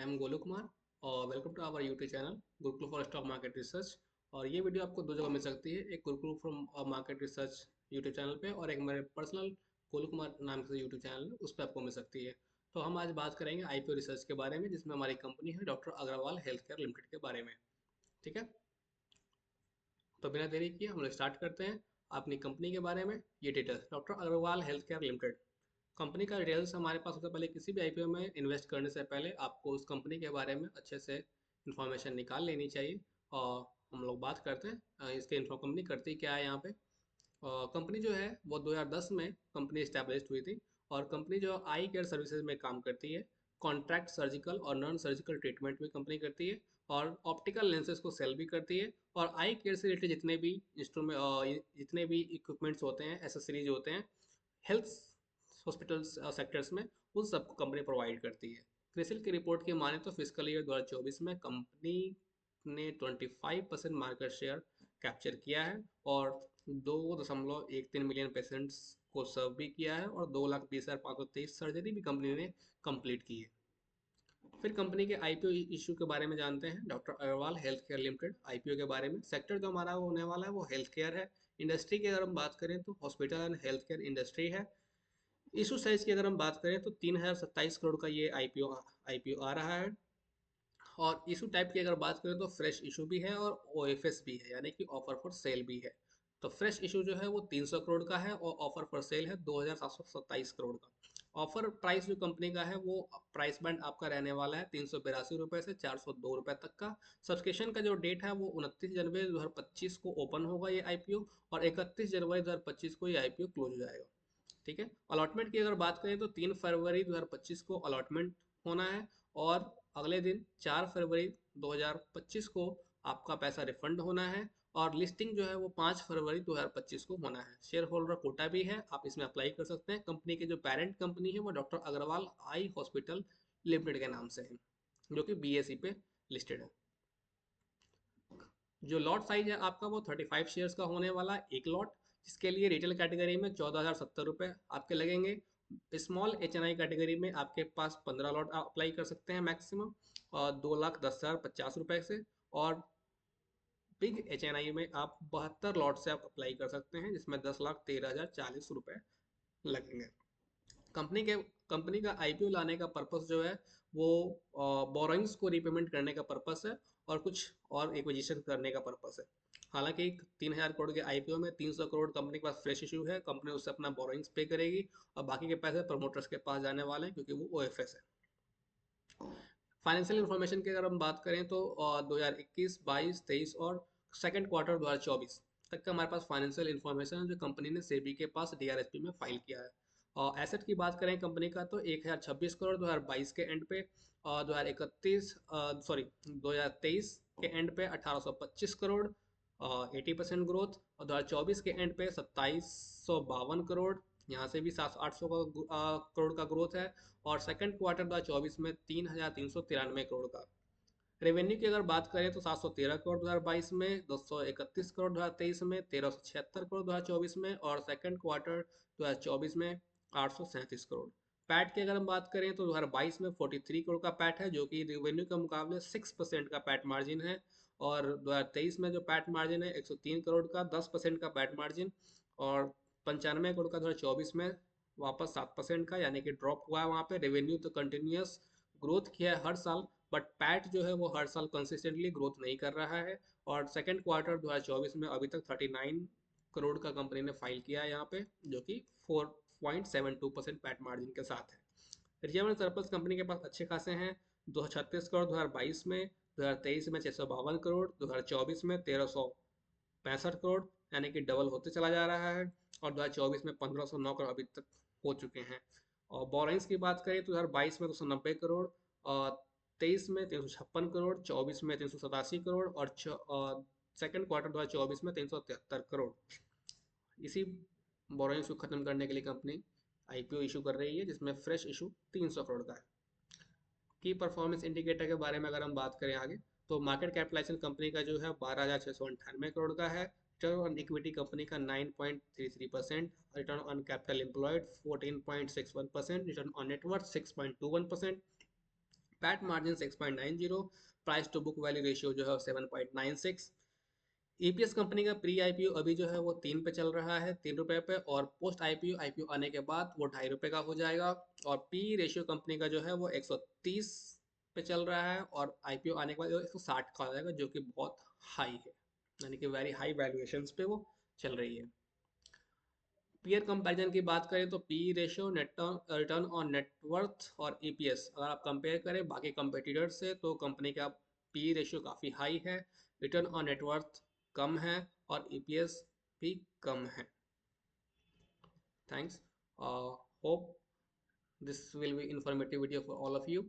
M Golu Kumar और welcome to our YouTube channel Gurukul for stock market research. और ये video आपको दो जगह मिल सकती है, एक Gurukul for market research YouTube channel पे और एक मेरे पर्सनल गोलू कुमार नाम से यूट्यूब चैनल है, उस पर आपको मिल सकती है। तो हम आज बात करेंगे आईपीओ रिसर्च के बारे में, जिसमें हमारी कंपनी है doctor Agarwal health care limited के बारे में। ठीक है, तो बिना देरी किए हम लोग स्टार्ट करते हैं अपनी कंपनी के बारे में। ये details doctor Agarwal health care limited company का डिटेल्स हमारे पास। सबसे पहले किसी भी आईपीओ में इन्वेस्ट करने से पहले आपको उस कंपनी के बारे में अच्छे से इंफॉर्मेशन निकाल लेनी चाहिए। और हम लोग बात करते हैं इसके कंपनी करती क्या है यहाँ पे। कंपनी जो है वो 2010 में कंपनी इस्टेब्लिश हुई थी और कंपनी जो आई केयर सर्विसेज में काम करती है। कॉन्ट्रैक्ट सर्जिकल और नॉन सर्जिकल ट्रीटमेंट भी कंपनी करती है और ऑप्टिकल लेंसेज को सेल भी करती है। और आई केयर से रिलेटेड जितने भी इंस्ट्रूमेंट जितने भी इक्विपमेंट्स होते हैं, एसेसरीज होते हैं हेल्थ हॉस्पिटल्स सेक्टर्स में, उन सबको कंपनी प्रोवाइड करती है। क्रिसिल की रिपोर्ट की माने तो फिजिकल ईयर 2024 में कंपनी ने 25% मार्केट शेयर कैप्चर किया है और 2.13 मिलियन पेशेंट्स को सर्व भी किया है और 2,20,523 सर्जरी भी कंपनी ने कंप्लीट की है। फिर कंपनी के आईपीओ इशू के बारे में जानते हैं। Doctor Agarwal health care limited IPO के बारे में। सेक्टर जो हमारा होने वाला है वो हेल्थ केयर है। इंडस्ट्री की अगर हम बात करें तो hospital and health care industry है। इशू साइज की अगर हम बात करें तो 3,027 करोड़ का ये आईपीओ आईपीओ आ रहा है। और इशू टाइप की अगर बात करें तो फ्रेश इशू भी है और ओएफएस भी है, यानी कि ऑफर फॉर सेल भी है। तो फ्रेश इशू जो है वो 300 करोड़ का है और ऑफर फॉर सेल है 2,727 करोड़ का। ऑफर प्राइस जो कंपनी का है वो प्राइस बैंड आपका रहने वाला है 382 रुपये से 402 रुपये तक का। सब्सक्रिप्शन का जो डेट है वो 29 जनवरी 2025 को ओपन होगा ये आईपीओ और 31 जनवरी 2025 को ये आईपीओ क्लोज हो जाएगा। ठीक है, अलॉटमेंट की अगर बात करें तो 3 फरवरी 2025 को अलॉटमेंट होना है और अगले दिन 4 फरवरी 2025 को आपका पैसा रिफंड होना है। और लिस्टिंग जो है वो 5 फरवरी 2025 को होना है। शेयर होल्डर कोटा भी है, आप इसमें अप्लाई कर सकते हैं। कंपनी की जो पेरेंट कंपनी है वो doctor Agarwal eye hospital limited के नाम से है, जो कि बीएसई पे लिस्टेड है। जो लॉट साइज है आपका वो 35 शेयर्स का होने वाला है एक लॉट, जिसके लिए रिटेल कैटेगरी में 14,070 रुपये आपके लगेंगे। Small H N I category में आपके पास 15 लॉट आप अप्लाई कर सकते हैं मैक्सिमम, और 2,10,050 रुपये से। और बिग एच एन आई में आप 72 लॉट से आप अप्लाई कर सकते हैं, जिसमें 10,13,040 रुपये लगेंगे। कंपनी के कंपनी का आईपीओ लाने का पर्पस जो है वो बोरोइंग्स को रीपेमेंट करने का पर्पस है और कुछ और एक्विजिशन करने का पर्पस है। हालांकि 3,000 करोड़ के आईपीओ में 300 करोड़ कंपनी के पास फ्रेश इशू है, कंपनी उससे अपना बोरोइंग्स पे करेगी और बाकी के पैसे प्रमोटर्स के पास जाने वाले हैं, क्योंकि वो ओएफएस है। फाइनेंशियल इन्फॉर्मेशन की अगर हम बात करें तो 2021, 22, 23 और सेकेंड क्वार्टर 2024 तक का हमारे पास फाइनेंशियल इन्फॉर्मेशन है, जो कंपनी ने सेबी के पास डीआरएसपी में फाइल किया है। और एसेट की बात करें कंपनी का तो 1,026 करोड़ 2022 के एंड पे, और 2023 के एंड पे 1,825 करोड़, 80% ग्रोथ। और 2024 के एंड पे 2,752 करोड़, यहाँ से भी 700-800 करोड़ का ग्रोथ है। और सेकंड क्वार्टर 2024 में 3,393 करोड़ का। रेवेन्यू की अगर बात करें तो 713 करोड़ 2022 में, 231 करोड़ 2023 में, 1,376 करोड़ 2024 में और सेकंड क्वार्टर 2024 में 837 करोड़। पैट की अगर हम बात करें तो 2022 में 43 करोड़ का पैट है, जो कि रेवेन्यू के मुकाबले 6% का पैट मार्जिन है। और 2023 में जो पैट मार्जिन है 103 करोड़ का, 10% का पैट मार्जिन। और 95 करोड़ का 2024 में वापस 7% का, यानी कि ड्रॉप हुआ है वहाँ पे। रेवेन्यू तो कंटिन्यूस ग्रोथ किया है हर साल, बट पैट जो है वो हर साल कंसिस्टेंटली ग्रोथ नहीं कर रहा है। और सेकंड क्वार्टर 2024 में अभी तक 39 करोड़ का कंपनी ने फाइल किया है यहाँ पे, जो कि 4.72% पैट मार्जिन के साथ है। रिजर्व एंड सरप्लस कंपनी के पास अच्छे खासे हैं। 236 करोड़ 2022 में, 2023 में 652 करोड़, 2024 में 1,365 करोड़, यानी कि डबल होते चला जा रहा है। और 2024 में 1,509 करोड़ अभी तक हो चुके हैं। और बोरेंस की बात करें तो 2022 में 290 करोड़, और 23 में 356 करोड़, 24 में 387 करोड़ और सेकंड क्वार्टर 2024 में 373 करोड़। इसी बोरोइंग्स को खत्म करने के लिए कंपनी आईपीओ इशू कर रही है, जिसमें फ्रेश इशू 300 करोड़ का है। की परफॉर्मेंस इंडिकेटर के बारे में अगर हम बात करें आगे, तो मार्केट कैपिटलाइजेशन कंपनी का जो है 12,698 करोड़ का है। रिटर्न ऑन इक्विटी कंपनी का 9.33%, return on capital employed 14.61%, return on net worth 6.21%। PAT margin 6.90, price to book value ratio जो है 7.96। ईपीएस कंपनी का प्री आईपीओ अभी जो है वो 3 पे चल रहा है, 3 रुपए पे, और पोस्ट आईपीओ आने के बाद वो 2.5 रुपए का हो जाएगा। और पी रेशियो कंपनी का जो है वो 130 पे चल रहा है, और आईपीओ आने के बाद वो 160 का हो जाएगा, जो कि बहुत हाई है, यानी कि वेरी हाई वैल्यूएशन पे वो चल रही है। पीयर कंपैरिजन की बात करें तो P ratio, net return on net worth और ईपीएस, अगर आप कंपेयर करें बाकी कंपेटिटर्स से तो कंपनी का पी रेशियो काफ़ी हाई है, रिटर्न ऑन नेटवर्थ कम है, और ईपीएस भी कम है। Thanks, hope this will be informative video for all of you.